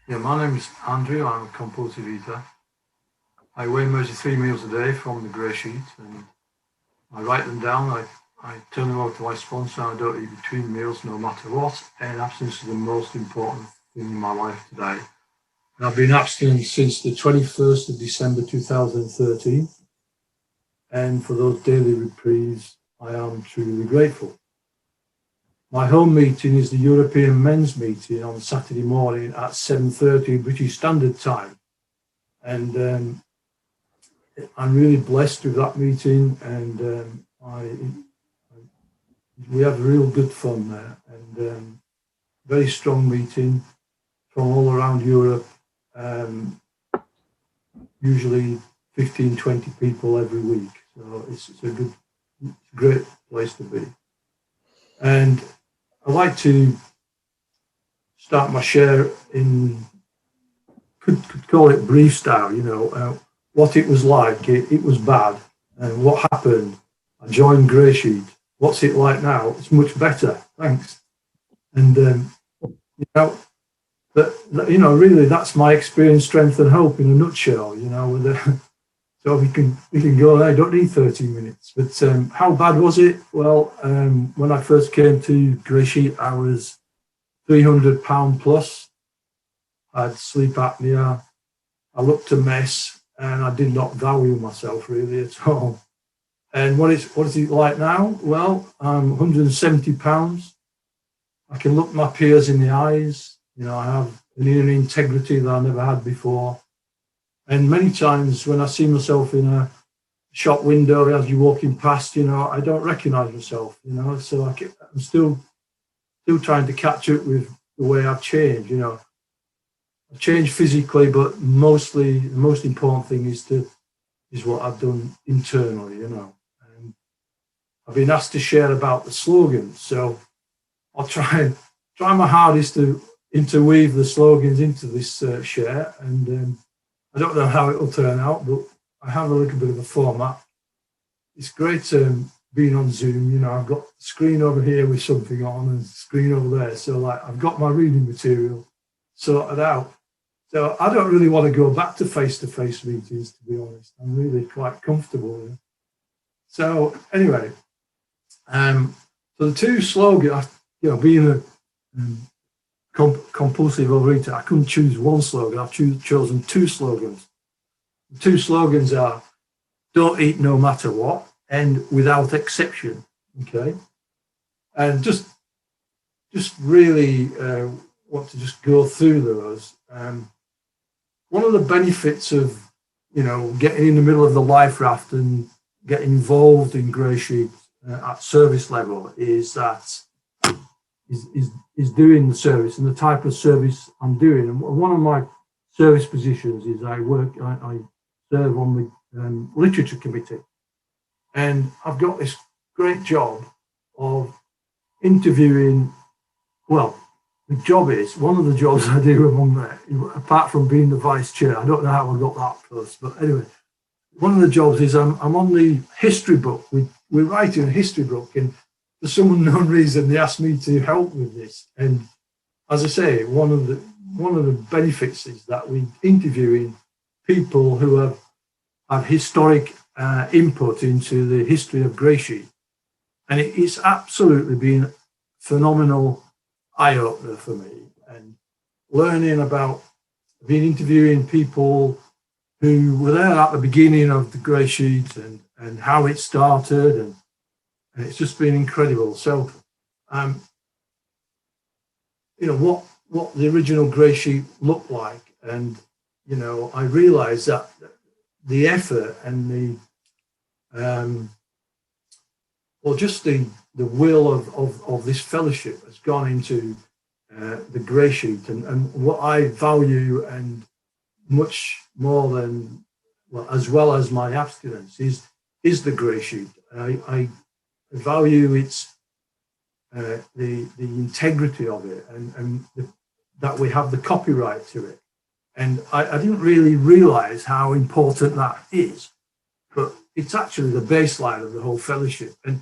Yeah, my name is Andrew. I'm a compulsive eater. I weigh and measure 3 meals a day from the grey sheet, and I write them down. I turn them over to my sponsor. I don't eat between meals no matter what, and abstinence is the most important thing in my life today. And I've been abstinent since the 21st of December 2013, and for those daily reprieves, I am truly grateful. My home meeting is the European men's meeting on Saturday morning at 7:30 British Standard Time. And I'm really blessed with that meeting, and we have real good fun there, and very strong meeting from all around Europe, usually 15, 20 people every week. So it's a great place to be. And I like to start my share in, could call it brief style, what it was like. It was bad. And what happened? I joined GreySheet. What's it like now? It's much better. Thanks. And, really, that's my experience, strength, and hope in a nutshell, so we can go there. I don't need 30 minutes. But how bad was it? Well, when I first came to GreySheet, I was 300 pound plus. I had sleep apnea. I looked a mess, and I did not value myself really at all. And what is it like now? Well, I'm 170 pounds. I can look my peers in the eyes. I have an inner integrity that I never had before. And many times when I see myself in a shop window as you're walking past, I don't recognize myself, so I'm still trying to catch up with the way I've changed, I've changed physically, but mostly the most important thing is what I've done internally, And I've been asked to share about the slogans, so I'll try my hardest to interweave the slogans into this share, and I don't know how it will turn out, but I have a little bit of a format. It's great being on Zoom. I've got the screen over here with something on and the screen over there. So I've got my reading material sorted out. So I don't really want to go back to face-to-face meetings, to be honest. I'm really quite comfortable with it. So anyway, so the two slogans, being a compulsive overeater, I couldn't choose one slogan. I've chosen two slogans. The two slogans are "Don't eat no matter what" and "Without exception." Okay, and just really want to just go through those. One of the benefits of getting in the middle of the life raft and getting involved in GreySheet at service level is doing the service and the type of service I'm doing. And one of my service positions is I serve on the literature committee, and I've got this great job of interviewing. Well, the job is one of the jobs I do among that, apart from being the vice chair. I don't know how I got that first, but anyway, one of the jobs is I'm on the history book. We're writing a history book, and for some unknown reason, they asked me to help with this. And as I say, one of the benefits is that we're interviewing people who have historic input into the history of GreySheet, and it's absolutely been phenomenal eye-opener for me. And learning about, being interviewing people who were there at the beginning of the GreySheet and how it started, and it's just been incredible. So, what the original GreySheet looked like, and I realised that the effort and just the will of this fellowship has gone into the GreySheet, and what I value, and much more than, as well as my abstinence, is the GreySheet. I value its the integrity of it, and that we have the copyright to it. And I didn't really realize how important that is, but it's actually the baseline of the whole fellowship. And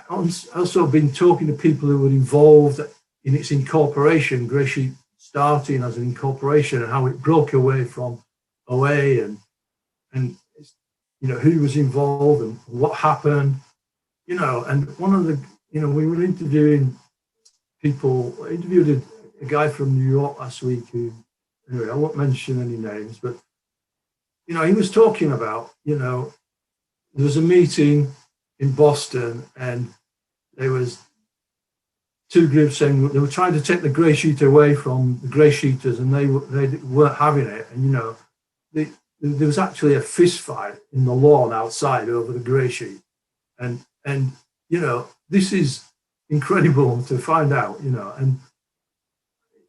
I've also been talking to people who were involved in its incorporation. GreySheet starting as an incorporation and how it broke away from OA and who was involved and what happened, and one of the, we were interviewing people. I interviewed a guy from New York last week who, anyway, I won't mention any names, but, he was talking about, there was a meeting in Boston and there was two groups saying they were trying to take the GreySheeter away from the GreySheeters and they weren't having it. And, there was actually a fist fight in the lawn outside over the GreySheet. And this is incredible to find out, and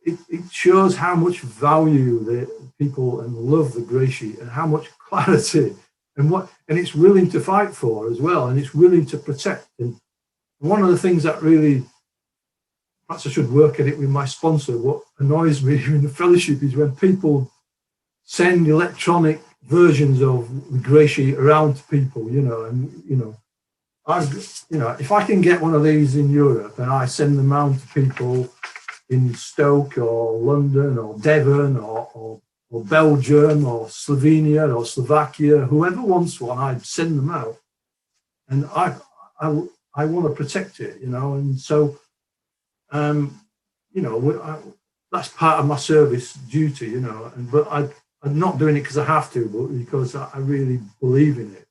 it shows how much value the people and love the GreySheet and how much clarity and it's willing to fight for as well, and it's willing to protect. And one of the things that really, perhaps I should work at it with my sponsor, what annoys me in the fellowship is when people send electronic versions of the GreySheet around to people, if I can get one of these in Europe and I send them around to people in Stoke or London or Devon or Belgium or Slovenia or Slovakia, whoever wants one, I'd send them out. And I want to protect it, and so, that's part of my service duty, but I'm not doing it because I have to, but because I really believe in it,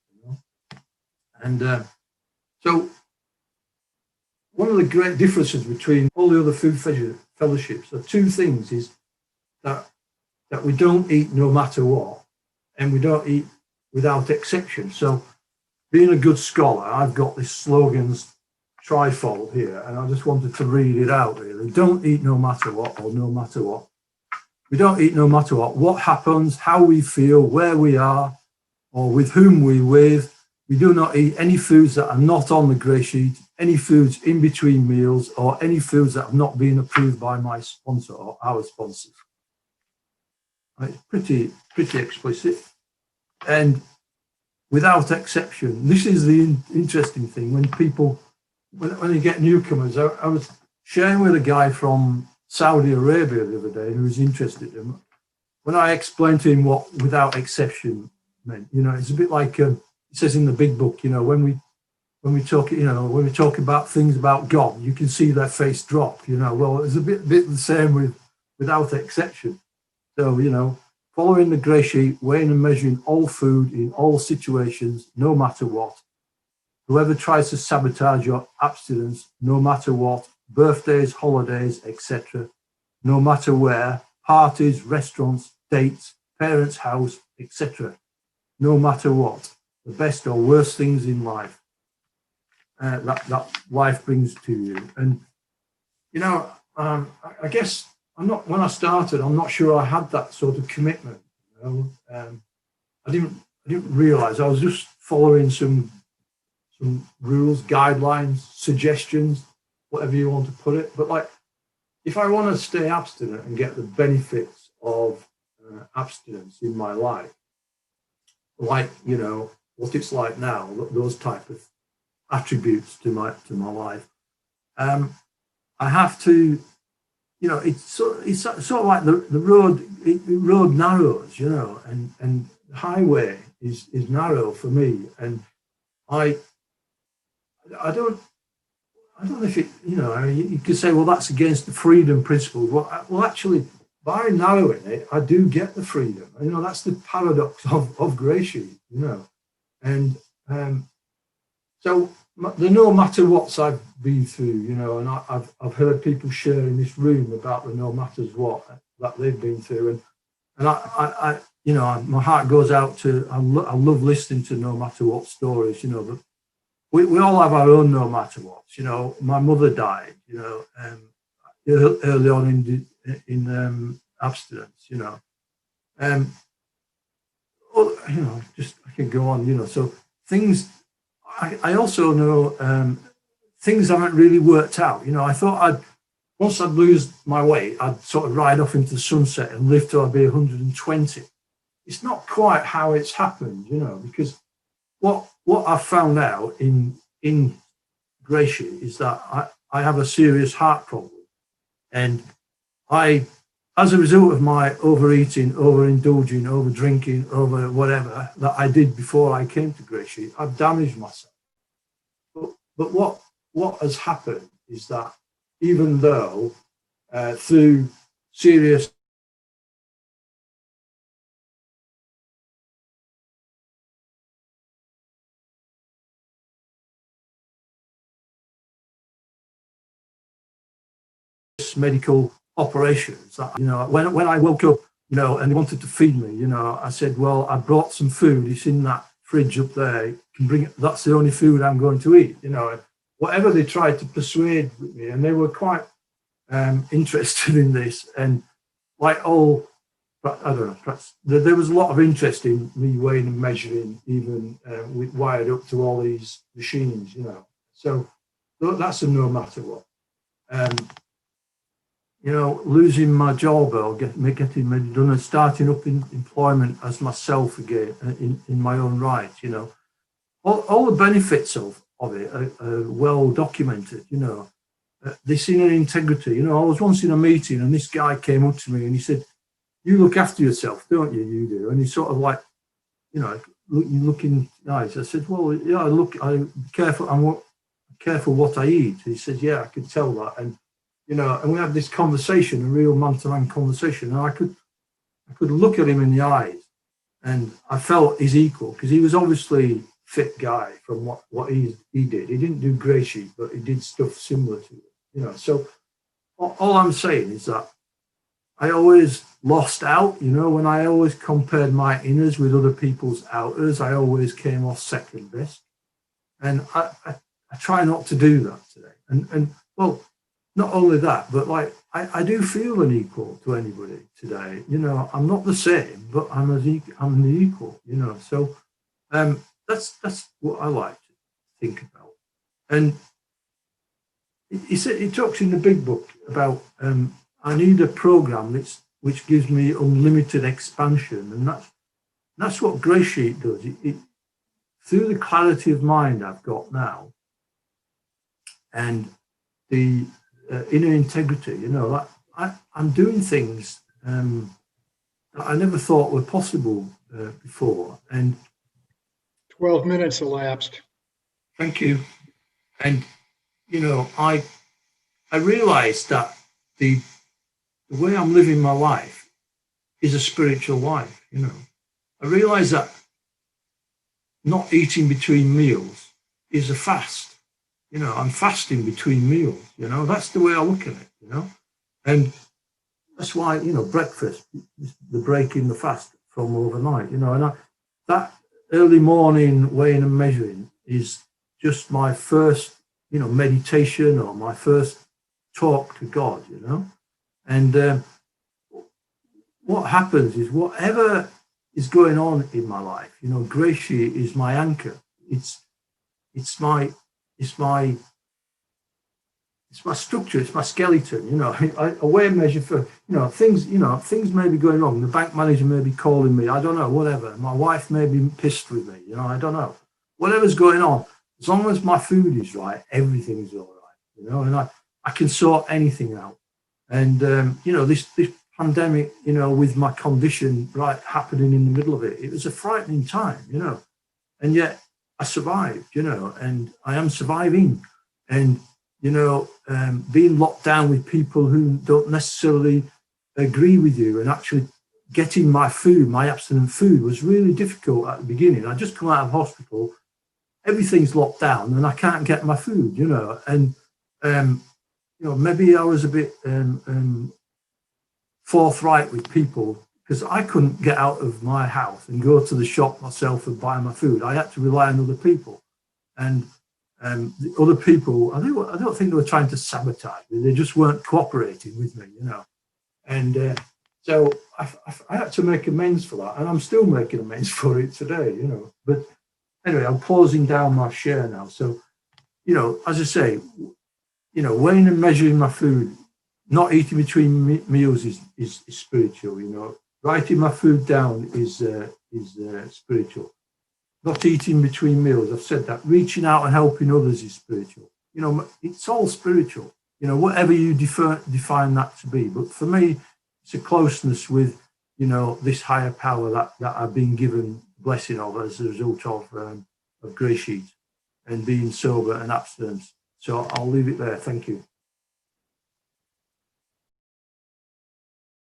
And so one of the great differences between all the other food fellowships are two things: is that we don't eat no matter what, and we don't eat without exception. So being a good scholar, I've got this slogan's trifold here, and I just wanted to read it out really. Don't eat no matter what, or no matter what. We don't eat no matter what happens, how we feel, where we are, or with whom we're with. We do not eat any foods that are not on the GreySheet, any foods in between meals, or any foods that have not been approved by my sponsor or our sponsors. It's pretty explicit. And without exception, this is the interesting thing. When people, when you get newcomers, I was sharing with a guy from Saudi Arabia the other day who was interested in, when I explained to him what without exception meant, it's a bit like, it says in the big book, when we talk about things about God, you can see their face drop, well, it's a bit the same without exception. So, following the GreySheet, weighing and measuring all food in all situations, no matter what. Whoever tries to sabotage your abstinence, no matter what, birthdays, holidays, etc., no matter where, parties, restaurants, dates, parents' house, etc., no matter what, the best or worst things in life that life brings to you. And, I guess when I started, I'm not sure I had that sort of commitment. I didn't realize I was just following some rules, guidelines, suggestions, whatever you want to put it. But if I want to stay abstinent and get the benefits of abstinence in my life, what it's like now, those type of attributes to my life, I have to, it's sort of like the road. The road narrows, and the highway is narrow for me, and I don't know if it, you could say, well, that's against the freedom principles. Well, actually, by narrowing it, I do get the freedom. That's the paradox of GreySheet, and so the no matter what's I've been through, and I've heard people share in this room about the no matters what that they've been through, and I my heart goes out to, I love listening to no matter what stories, but we all have our own no matter what. My mother died, early on in abstinence, just I can go on, so things. I also know things haven't really worked out. I thought once I'd lose my weight, I'd sort of ride off into the sunset and live till I'd be 120. It's not quite how it's happened, because what I've found out in GreySheet is that I have a serious heart problem, and I as a result of my overeating, overindulging, over drinking, over whatever that I did before I came to GreySheet, I've damaged myself. But what has happened is that even though through serious medical operations, that, you know, when I woke up, you know, and they wanted to feed me, you know, I said, well, I brought some food. It's in that fridge up there. You can bring it. That's the only food I'm going to eat, you know. Whatever they tried to persuade me, and they were quite interested in this. And like all, I don't know, perhaps there was a lot of interest in me weighing and measuring, even wired up to all these machines, you know. So that's a no matter what. You know, losing my job or getting redundant, starting up in employment as myself again in my own right, you know. All the benefits of it are well documented, you know. This inner integrity, you know. I was once in a meeting and this guy came up to me and he said, you look after yourself, don't you? You do. And he sort of like, you know, you look in the eyes. I said, well, yeah, I'm careful what I eat. He said, yeah, I could tell that. And, you know, and we had this conversation, a real man-to-man conversation. And I could look at him in the eyes and I felt his equal, because he was obviously a fit guy from what he did. He didn't do GreySheet, but he did stuff similar to it, you know. So all I'm saying is that I always lost out, you know, when I always compared my inners with other people's outers, I always came off second best. And I try not to do that today. And well, not only that, but like I do feel an equal to anybody today. You know, I'm not the same, but I'm the equal, you know. So that's what I like to think about. And he talks in the big book about I need a program which gives me unlimited expansion, and that's what GreySheet does. It through the clarity of mind I've got now, and the inner integrity, you know, that I'm doing things that I never thought were possible before. And 12 minutes elapsed. Thank you. And you know, I realized that the way I'm living my life is a spiritual life, you know. I realize that not eating between meals is a fast. You know, I'm fasting between meals, you know. That's the way I look at it, you know. And that's why, you know, breakfast, the break in the fast from overnight, you know. And that early morning weighing and measuring is just my first, you know, meditation or my first talk to God, you know. And what happens is whatever is going on in my life, you know, GreySheet is my anchor. It's my structure. It's my skeleton. You know, a way of measure for, you know, things may be going wrong. The bank manager may be calling me. I don't know. Whatever. My wife may be pissed with me. You know, I don't know. Whatever's going on, as long as my food is right, everything is all right. You know, and I can sort anything out. And you know, this pandemic, you know, with my condition right happening in the middle of it, it was a frightening time, you know, and yet I survived, you know, and I am surviving. And you know, being locked down with people who don't necessarily agree with you, and actually getting my food, my abstinent food, was really difficult at the beginning. I just come out of hospital, everything's locked down, and I can't get my food, you know, and you know, maybe I was a bit forthright with people, because I couldn't get out of my house and go to the shop myself and buy my food. I had to rely on other people, and the other people, I don't think they were trying to sabotage me. They just weren't cooperating with me, you know. And so I had to make amends for that, and I'm still making amends for it today, you know. But anyway, I'm closing down my share now. So, you know, as I say, you know, weighing and measuring my food, not eating between meals is spiritual, you know. Writing my food down is spiritual. Not eating between meals, I've said that. Reaching out and helping others is spiritual. You know, it's all spiritual, you know, whatever you define that to be. But for me, it's a closeness with, you know, this higher power that I've been given blessing of as a result of GreySheet and being sober and abstinence. So I'll leave it there. Thank you.